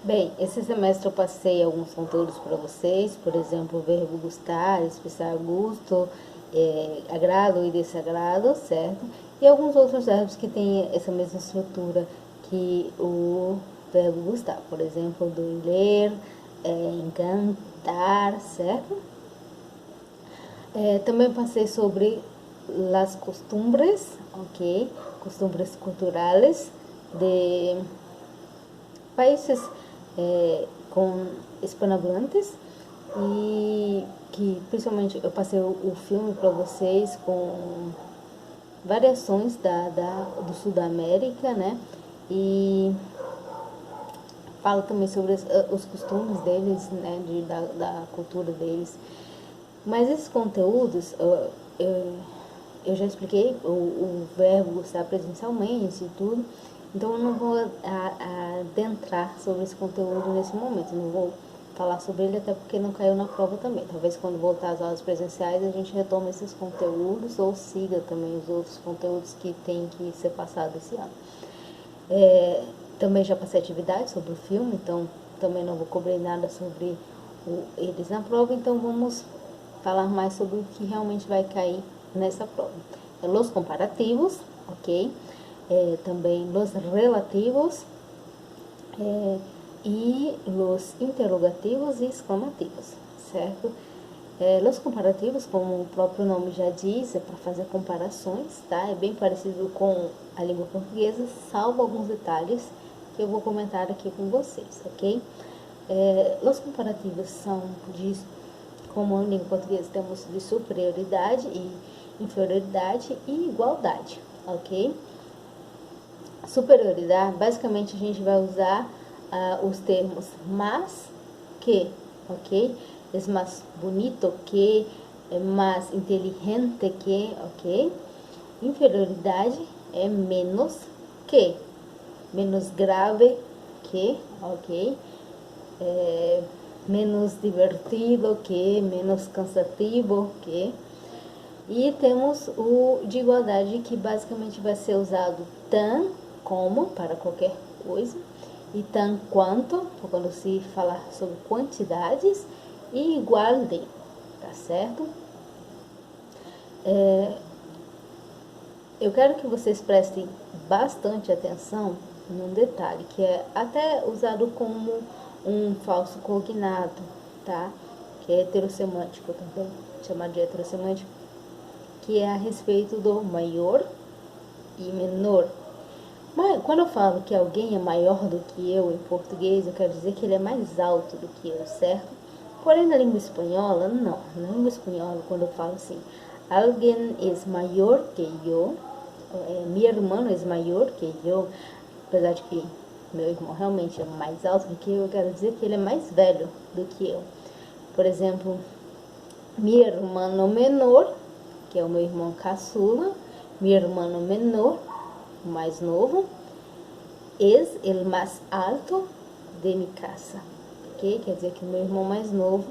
Bem, esse semestre eu passei alguns conteúdos para vocês, por exemplo, o verbo gustar, expressar gosto, agrado e desagrado, certo? E alguns outros verbos que têm essa mesma estrutura que o verbo gustar, por exemplo, do ler, encantar, certo? Também passei sobre las costumbres, ok? Costumbres culturales de países com hispanohablantes e que principalmente eu passei o filme para vocês com variações do sul da América, né? E fala também sobre os costumes deles, né? Da cultura deles. Mas esses conteúdos, eu já expliquei o verbo estar presencialmente e tudo, então eu não vou adentrar sobre esse conteúdo nesse momento, não vou falar sobre ele até porque não caiu na prova também. Talvez quando voltar às aulas presenciais a gente retome esses conteúdos ou siga também os outros conteúdos que tem que ser passado esse ano. Também já passei atividade sobre o filme, então também não vou cobrir nada sobre eles na prova, então vamos falar mais sobre o que realmente vai cair nessa prova. Los comparativos, ok? Também los relativos e los interrogativos e exclamativos, certo? Los comparativos, como o próprio nome já diz, é para fazer comparações, tá? É bem parecido com a língua portuguesa, salvo alguns detalhes que eu vou comentar aqui com vocês, ok? Los comparativos são de, como em língua portuguesa temos de superioridade e inferioridade e igualdade, ok? Superioridade, basicamente a gente vai usar os termos más que, ok? Es más bonito que, é mais inteligente que, ok? Inferioridade é menos que, menos grave que, ok? Menos divertido que, menos cansativo que. E temos o de igualdade, que basicamente vai ser usado tan como para qualquer coisa e tan quanto quando se falar sobre quantidades e igual de, tá certo? Eu quero que vocês prestem bastante atenção num detalhe que é até usado como um falso cognado, tá? Que é heterossemântico também, chamado de heterossemântico, que é a respeito do maior e menor. Mas quando eu falo que alguém é maior do que eu em português, eu quero dizer que ele é mais alto do que eu, certo? Porém, na língua espanhola, não. Na língua espanhola, quando eu falo assim, alguém é maior que eu, meu irmão é maior que eu, apesar de que meu irmão realmente é mais alto do que eu quero dizer que ele é mais velho do que eu. Por exemplo, meu irmão menor, que é o meu irmão caçula, meu irmão menor, o mais novo, é o mais alto de minha casa, ok? Quer dizer que o meu irmão mais novo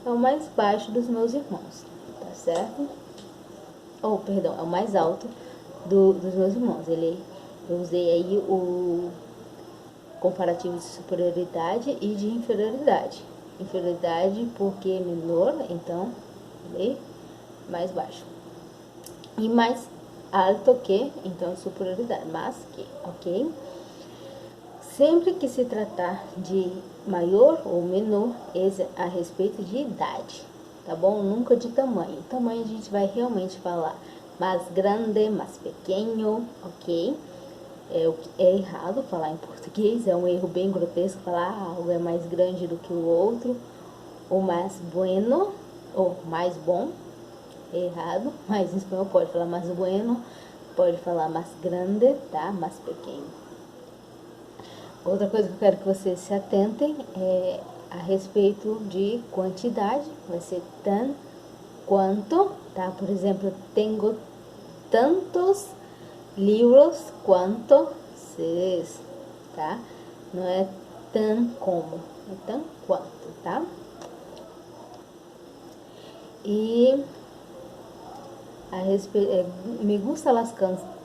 é o mais baixo dos meus irmãos, tá certo? Perdão, é o mais alto dos meus irmãos. Eu usei aí o comparativo de superioridade e de inferioridade. Inferioridade porque é menor, então ele é mais baixo. E mais alto que, então superioridade, mais que, ok? Sempre que se tratar de maior ou menor, é a respeito de idade, tá bom? Nunca de tamanho. Tamanho a gente vai realmente falar mais grande, mais pequeno, ok? É errado falar em português, é um erro bem grotesco falar algo é mais grande do que o outro, ou mais bueno, ou mais bom, é errado, mas em espanhol pode falar mais bueno, pode falar mais grande, tá? Mais pequeno. Outra coisa que eu quero que vocês se atentem é a respeito de quantidade, vai ser tan quanto, tá? Por exemplo, tenho tantos livros quanto vocês, tá? Não é tan como, é tan quanto, tá? E a respeito, me gusta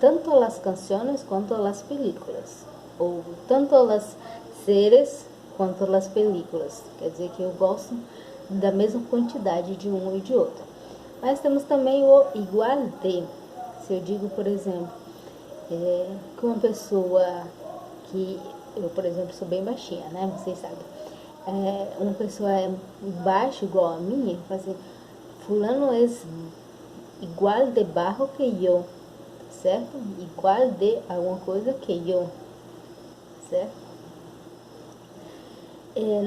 tanto las canciones quanto las películas, ou tanto las series quanto as películas. Quer dizer que eu gosto da mesma quantidade de um e de outro. Mas temos também o igual de. Se eu digo, por exemplo, que uma pessoa que eu, por exemplo, sou bem baixinha, né? Vocês sabem. Uma pessoa é baixa igual a mim, fazer fulano é igual de baixo que eu, certo? Igual de alguma coisa que eu, certo?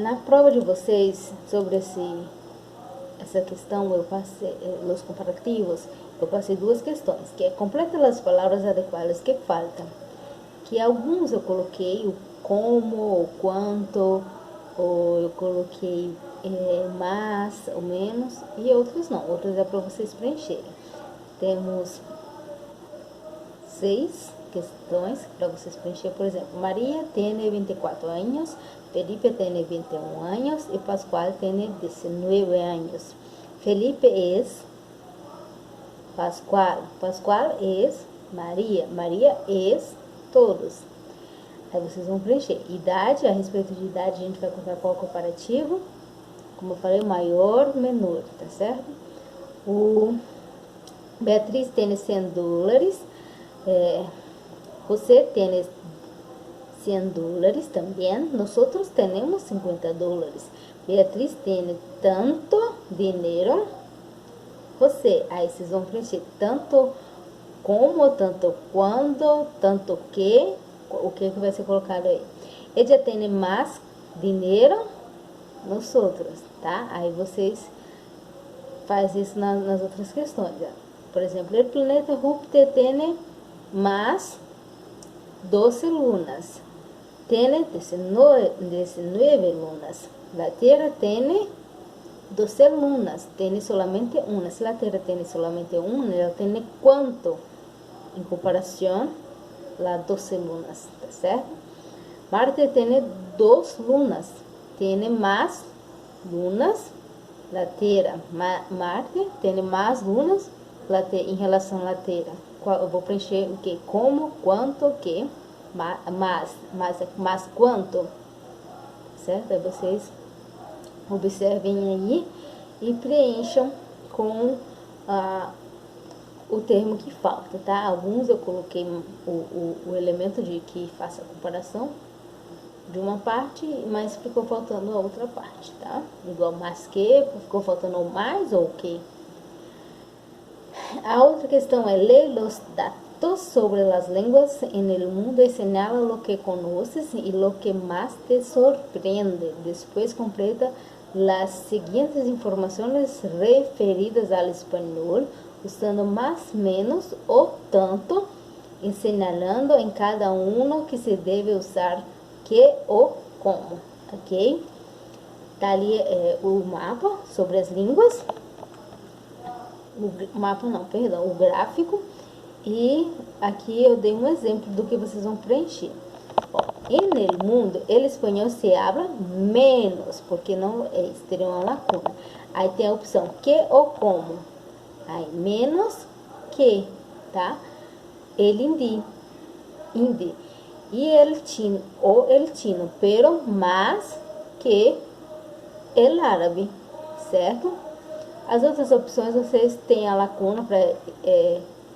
Na prova de vocês sobre essa questão, eu passei os comparativos, eu passei duas questões, que é completa as palavras adequadas que faltam, que alguns eu coloquei o como, o quanto, ou eu coloquei mais ou menos, e outros não, outros é para vocês preencherem. Temos 6 questões para vocês preencher, por exemplo, Maria tem 24 anos, Felipe tem 21 anos e Pascual tem 19 anos. Felipe é Pascual, Pascual é Maria, Maria é todos. Aí vocês vão preencher. Idade, a respeito de idade, a gente vai colocar qual comparativo. Como eu falei, maior, menor, tá certo? O Beatriz tem 100 dólares. Você tem 100 dólares também. Nós temos 50 dólares. Beatriz tem tanto dinheiro. Você, aí vocês vão preencher tanto como, tanto quando, tanto que, o que vai ser colocado aí. Ela tem mais dinheiro nos outros, tá? Aí vocês fazem isso nas outras questões. Por exemplo, o planeta Júpiter tem mais 12 lunas. Tem 19 lunas. A Terra tem 12 lunas. Tem solamente uma. Se a Terra tem solamente uma, ela tem quanto? Em comparação, las 12 lunas, tá certo? Marte tem 2 lunas. Tem mais lunas la Terra. Marte tem mais lunas em relação à Terra. Eu vou preencher o que? Como, quanto, o que? Mais quanto? Certo? Aí vocês observem aí e preencham com o termo que falta, tá? Alguns eu coloquei o elemento de que faça a comparação de uma parte, mas ficou faltando a outra parte, tá? Igual mais que, ficou faltando o mais ou o que. A outra questão é ler os datos sobre as línguas en el mundo e señala lo que conoces y lo que más te sorprende. Depois completa las siguientes informações referidas ao espanhol, usando mais, menos ou tanto, e señalando em cada um que se deve usar que ou como, ok? Tá ali o mapa sobre as línguas, o gráfico, e aqui eu dei um exemplo do que vocês vão preencher. En el mundo, el espanhol se habla menos, porque não teria uma lacuna. Aí tem a opção que ou como. Aí menos que, tá? El hindi. E el chino, pero mais que el árabe, certo? As outras opções vocês têm a lacuna para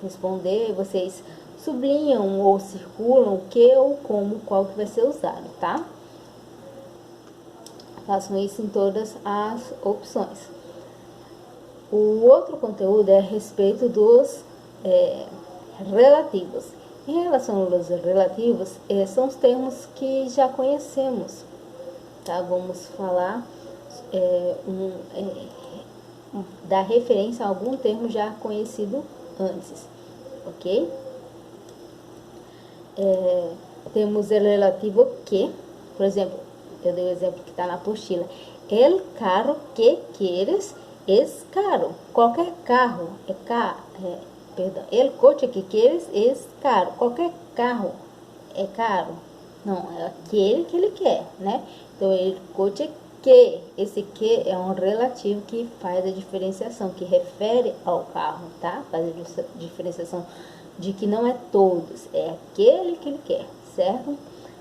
responder, vocês sublinham ou circulam o que ou como, qual que vai ser usado, tá? Façam isso em todas as opções. O outro conteúdo é a respeito dos relativos. Em relação aos relativos, são os termos que já conhecemos, tá? Vamos falar dar referência a algum termo já conhecido antes, ok? Temos o relativo que, por exemplo, eu dei o exemplo que está na apostila. El carro que quieres es caro. Qualquer carro é caro. Perdão, el coche que quieres es caro. Qualquer carro é caro. Não, é aquele que ele quer, né? Então, el coche que, esse que é um relativo que faz a diferenciação, que refere ao carro, tá? Faz a diferenciação de que não é todos, é aquele que ele quer, certo?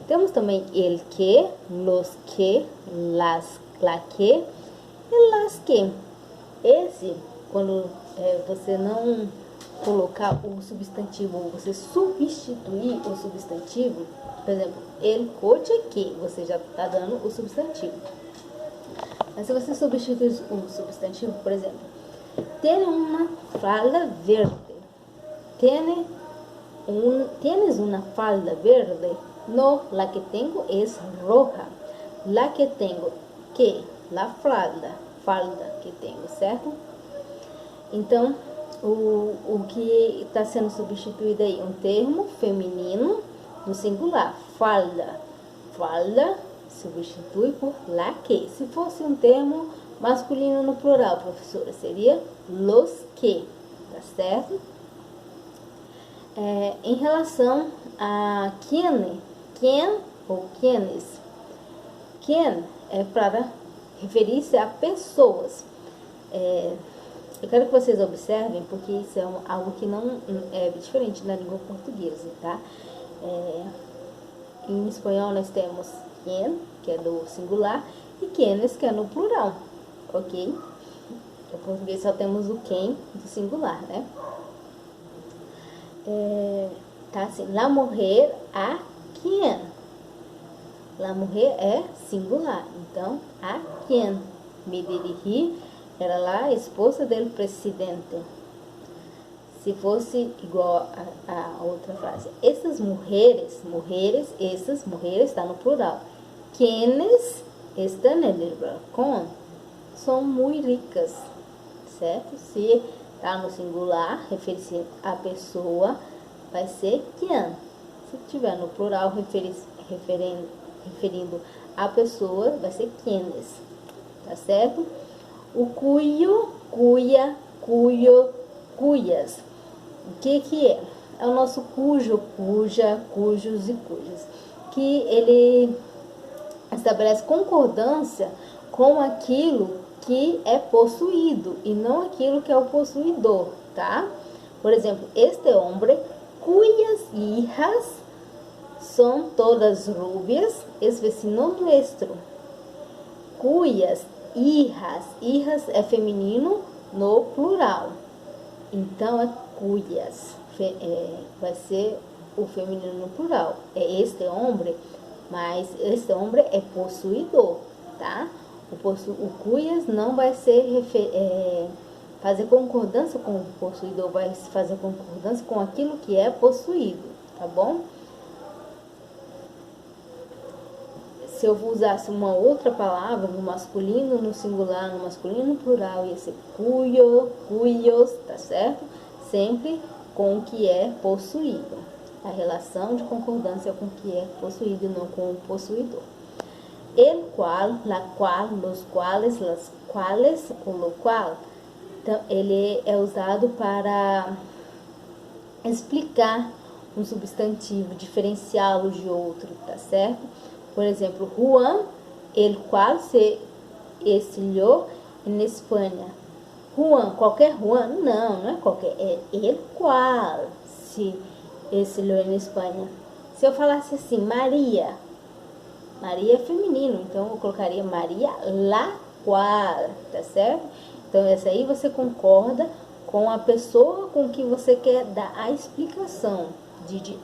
Temos também el que, los que, las, la que e las que. Esse, quando você não colocar o substantivo, você substituir o substantivo, por exemplo, el coche que, você já está dando o substantivo. Mas se você substituir o substantivo, por exemplo, tiene uma falda verde. Tienes una falda verde? No, la que tengo es roja. La que tengo, que? La falda que tenho, certo? Então, o que está sendo substituído aí? Um termo feminino no singular, falda. Falda substitui por la que. Se fosse um termo masculino no plural, professora, seria los que, tá certo? Em relação a quien ou quienes, quien é para referir-se a pessoas. Eu quero que vocês observem, porque isso é algo que não é diferente na língua portuguesa, tá? Em espanhol nós temos quien, que é do singular, e quienes, que é no plural, ok? Em português só temos o quem do singular, né? Tá assim, la mujer a quien. La mujer é singular, então a quien me dirigi era la esposa del presidente. Se fosse igual a outra frase, essas mulheres, essas mulheres está no plural. Quienes están en el balcón são muito ricas, certo? Se está no singular, referir-se a pessoa, vai ser quien. Se tiver no plural, referindo a pessoa, vai ser quienes, tá certo? O cuyo, cuya, cuyo, cuyas. O que é? É o nosso cujo, cuja, cujos e cujas, que ele estabelece concordância com aquilo que é possuído e não aquilo que é o possuidor, tá? Por exemplo, este homem cuyas hijas son todas rubias es vecino nuestro. Cuyas hijas é feminino no plural, então é cuyas, vai ser o feminino no plural, é este homem, mas este homem é possuidor, tá? O cuyas não vai ser fazer concordância com o possuidor, vai fazer concordância com aquilo que é possuído, tá bom? Se eu usasse uma outra palavra no masculino, no singular, no masculino, no plural, ia ser cuyo, cuyos, tá certo? Sempre com o que é possuído. A relação de concordância com o que é possuído e não com o possuidor. El cual, la cual, los cuales, las cuales, o lo qual. Então, ele é usado para explicar um substantivo, diferenciá-lo de outro, tá certo? Por exemplo, Juan, el cual se exiliou em Espanha. Juan, qualquer Juan? Não é qualquer, é el cual se exiliou em Espanha. Se eu falasse assim, Maria é feminino, então eu colocaria Maria la qual, tá certo? Então essa aí você concorda com a pessoa com que você quer dar a explicação,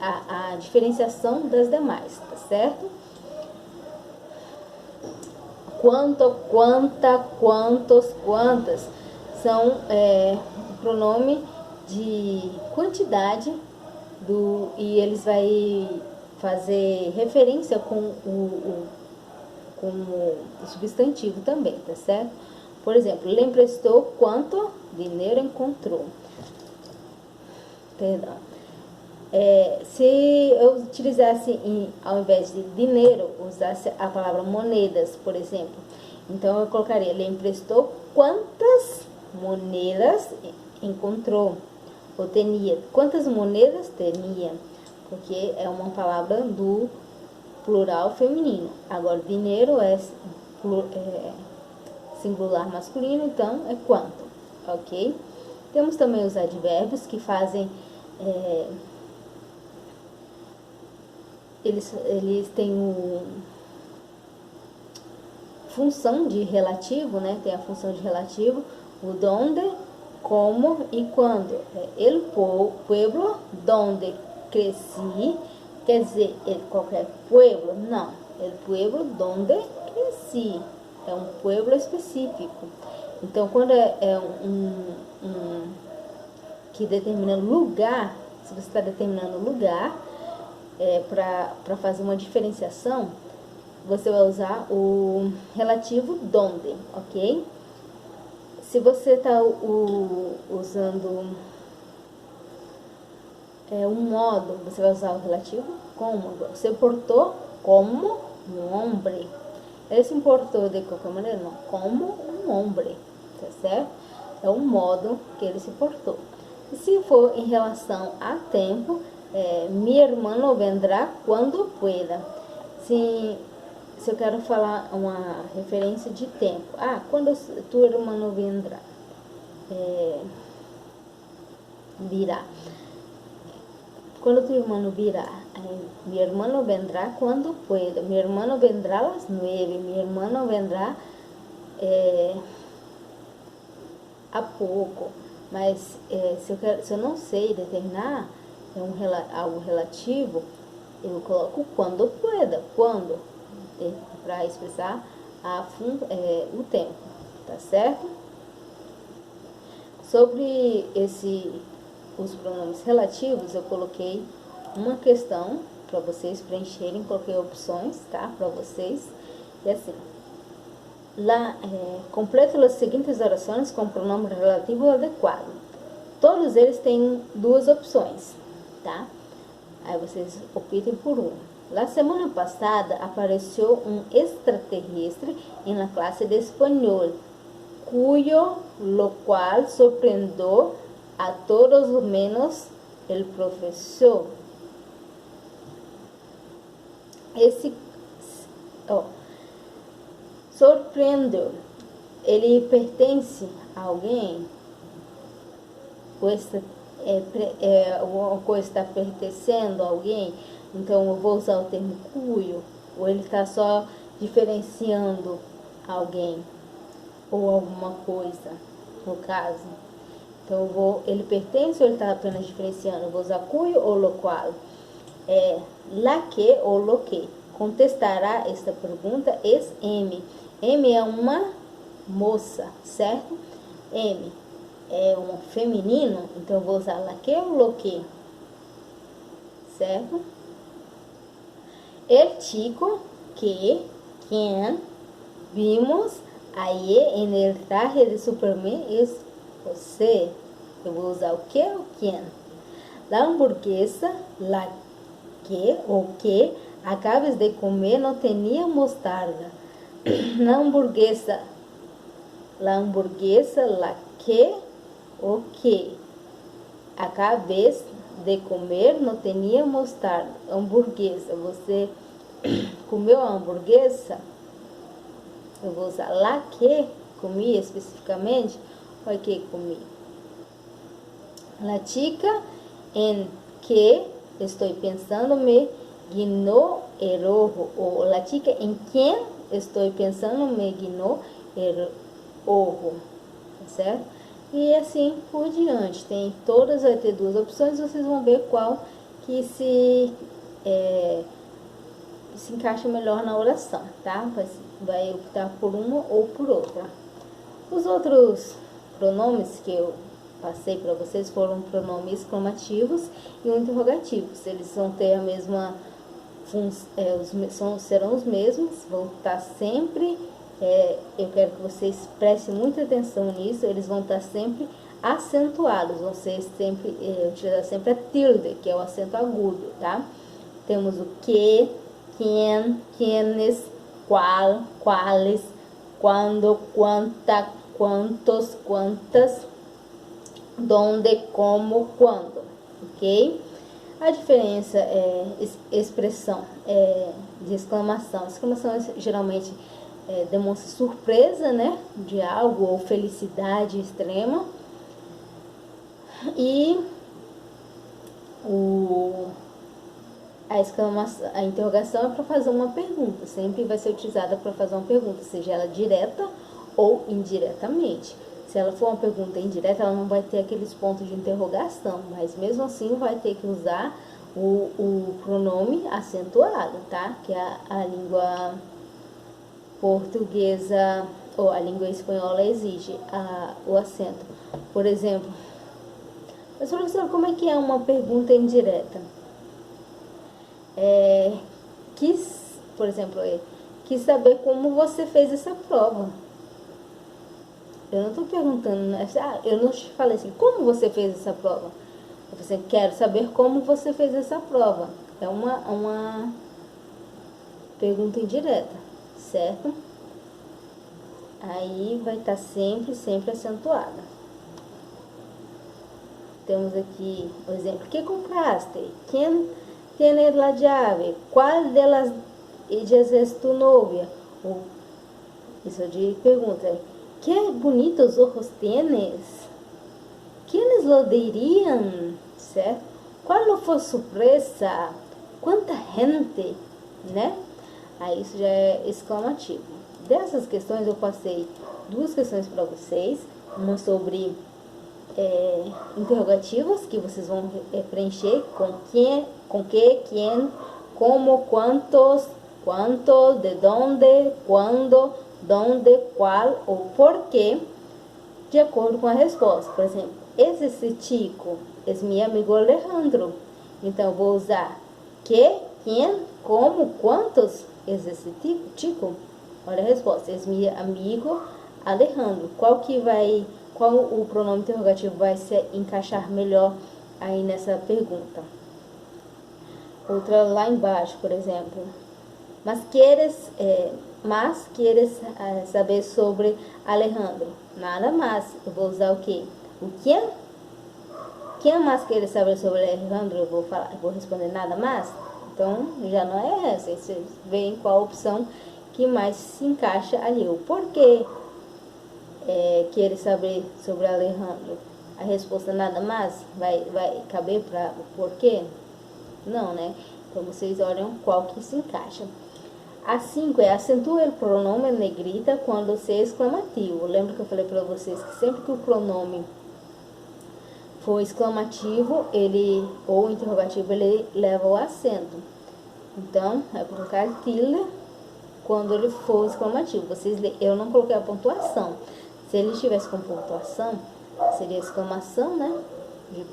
a diferenciação das demais, tá certo? Quanto, quanta, quantos, quantas são o pronome de quantidade e eles vai fazer referência com o substantivo também, tá certo? Por exemplo, ele emprestou quanto dinheiro encontrou. Perdão. Se eu utilizasse, ao invés de dinheiro, usasse a palavra moedas, por exemplo. Então, eu colocaria, ele emprestou quantas moedas encontrou, ou tinha. Quantas moedas tinha, porque é uma palavra do plural feminino. Agora, dinheiro é singular masculino, então é quanto, ok? Temos também os advérbios que fazem eles têm função de relativo, né? Tem a função de relativo, o donde, como e quando. El pueblo donde cresci, quer dizer, qualquer pueblo? Não, el pueblo donde cresci. É um pueblo específico. Então, quando é que determina lugar, se você está determinando lugar, para fazer uma diferenciação, você vai usar o relativo donde, ok? Se você está usando um modo, você vai usar o relativo como. Você portou como um homem. Ele se importou de qualquer maneira? Não, como um homem, tá certo? É o modo que ele se portou. E se for em relação a tempo, mi hermano vendrá quando pueda. Se eu quero falar uma referência de tempo, quando tu hermano vendrá, virá. Quando tu hermano virá, mi hermano vendrá quando pueda. Mi hermano vendrá a las 9. Mi hermano vendrá a pouco. Mas se eu não sei determinar algo relativo, eu coloco quando pueda. Quando, para expressar o tempo, tá certo? Sobre os pronomes relativos, eu coloquei uma questão para vocês preencherem, coloquei opções, tá? Para vocês. E assim, completa as seguintes orações com pronome relativo adequado. Todos eles têm duas opções, tá? Aí vocês optem por uma. La semana passada apareceu um extraterrestre em la classe de espanhol, lo cual sorprendeu a todos menos el professor. Surpreendeu. Ele pertence a alguém? Alguma coisa está pertencendo a alguém? Então eu vou usar o termo cuyo, ou ele está só diferenciando alguém ou alguma coisa, no caso. Então ele pertence ou ele está apenas diferenciando? Eu vou usar cuyo ou lo qual. La que ou lo que. Contestará esta pergunta M. M é uma moça, certo? M é um feminino, então eu vou usar la que ou lo que, certo? El chico quien vimos ayer en el traje de Superman es você. Eu vou usar o que ou quem. La hamburguesa, la que ou que acabas de comer não tinha mostarda. La hamburguesa, la que ou que acabas de comer não tinha mostarda. Hamburguesa, você comeu a hamburguesa? Eu vou usar la que, comi especificamente, o que comi. La chica en que estou pensando me guiñó el ojo, ou la chica en quien estou pensando me guiñó el ojo, tá certo? E assim por diante. Vai ter duas opções, vocês vão ver qual que se encaixa melhor na oração, tá? Vai optar por uma ou por outra. Os outros pronomes que eu passei para vocês foram pronomes exclamativos e interrogativos. Eles vão ter a mesma serão os mesmos, vão estar sempre, eu quero que vocês prestem muita atenção nisso, eles vão estar sempre acentuados, vão ser sempre, utilizar sempre a tilde, que é o acento agudo, tá? Temos o que, quem, quienes, qual, quales, quando, quanta, quantos, quantas, donde, como, quando, ok? A diferença expressão de exclamação. Exclamação geralmente demonstra surpresa, né, de algo ou felicidade extrema. E a interrogação é para fazer uma pergunta, sempre vai ser utilizada para fazer uma pergunta, seja ela direta ou indiretamente. Se ela for uma pergunta indireta, ela não vai ter aqueles pontos de interrogação, mas mesmo assim vai ter que usar o pronome acentuado, tá? Que a língua portuguesa ou a língua espanhola exige o acento. Por exemplo, mas professor, como é que é uma pergunta indireta? Por exemplo, quis saber como você fez essa prova. Eu não estou perguntando, né? Eu não te falei assim, como você fez essa prova? Eu falei assim, quero saber como você fez essa prova. É uma pergunta indireta, certo? Aí vai estar sempre acentuada. Temos aqui o exemplo. ¿Qué compraste? ¿Quién tiene la llave? ¿Cuál de las ellas es tu novia? Isso de pergunta. ¿Qué bonitos ojos tienes? ¿Quiénes lo dirían? Certo? ¿Cuál fue surpresa? ¿Cuánta gente? Né? Aí isso já é exclamativo. Dessas questões eu passei duas questões para vocês. Uma sobre interrogativos, que vocês vão preencher com quem, como, quantos, quanto, de onde, quando, donde, qual ou porquê, de acordo com a resposta. Por exemplo, esse chico é meu amigo Alejandro. Então, eu vou usar que, quem, como, quantos, esse chico. Olha a resposta, é meu amigo Alejandro. Qual o pronome interrogativo vai se encaixar melhor aí nessa pergunta? Outra lá embaixo, por exemplo. Mas queres saber sobre Alejandro? Nada mais. Eu vou usar o quê? O quem? Quem mais queres saber sobre Alejandro? Eu vou responder nada mais. Então, já não é essa. Vocês veem qual opção que mais se encaixa ali. O porquê queres saber sobre Alejandro? A resposta nada mais vai caber para o porquê? Não, né? Então, vocês olham qual que se encaixa. A 5 acentua o pronome em negrita quando se é exclamativo. Lembra que eu falei para vocês que sempre que o pronome for exclamativo, ou interrogativo, ele leva o acento. Então, é colocar tilde quando ele for exclamativo. Eu não coloquei a pontuação. Se ele estivesse com pontuação, seria exclamação, né?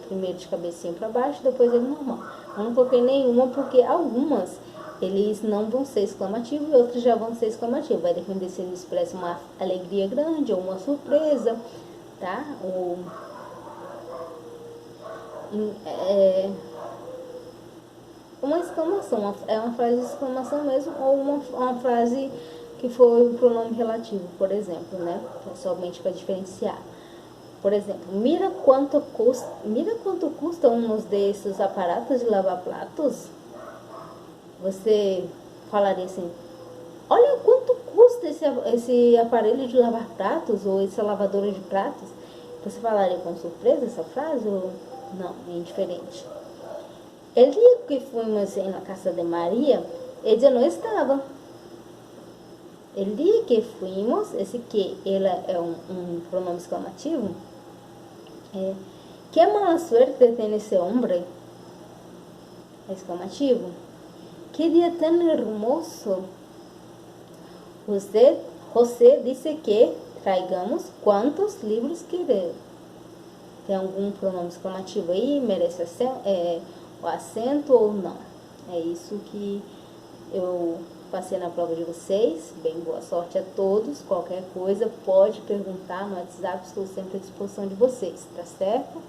Primeiro de cabecinha para baixo, depois ele normal. Eu não coloquei nenhuma porque algumas eles não vão ser exclamativos e outros já vão ser exclamativos. Vai depender se ele expressa uma alegria grande ou uma surpresa, tá? Uma exclamação, é uma frase de exclamação mesmo, ou uma frase que foi um pronome relativo, por exemplo, né? Somente para diferenciar. Por exemplo, mira quanto custa um desses aparatos de lavar pratos. Você falaria assim, olha quanto custa esse aparelho de lavar pratos ou essa lavadora de pratos. Você falaria com surpresa essa frase ou não? É indiferente. El dia que fomos na casa de Maria, ela não estava. El dia que fuimos, esse que ela é um pronome exclamativo. Que mala suerte tem esse homem? É exclamativo. Que dia tão hermoso. José disse que traigamos quantos livros querer. Tem algum pronome exclamativo aí? Merece o acento ou não? É isso que eu passei na prova de vocês. Bem, boa sorte a todos. Qualquer coisa pode perguntar no WhatsApp, estou sempre à disposição de vocês, tá certo?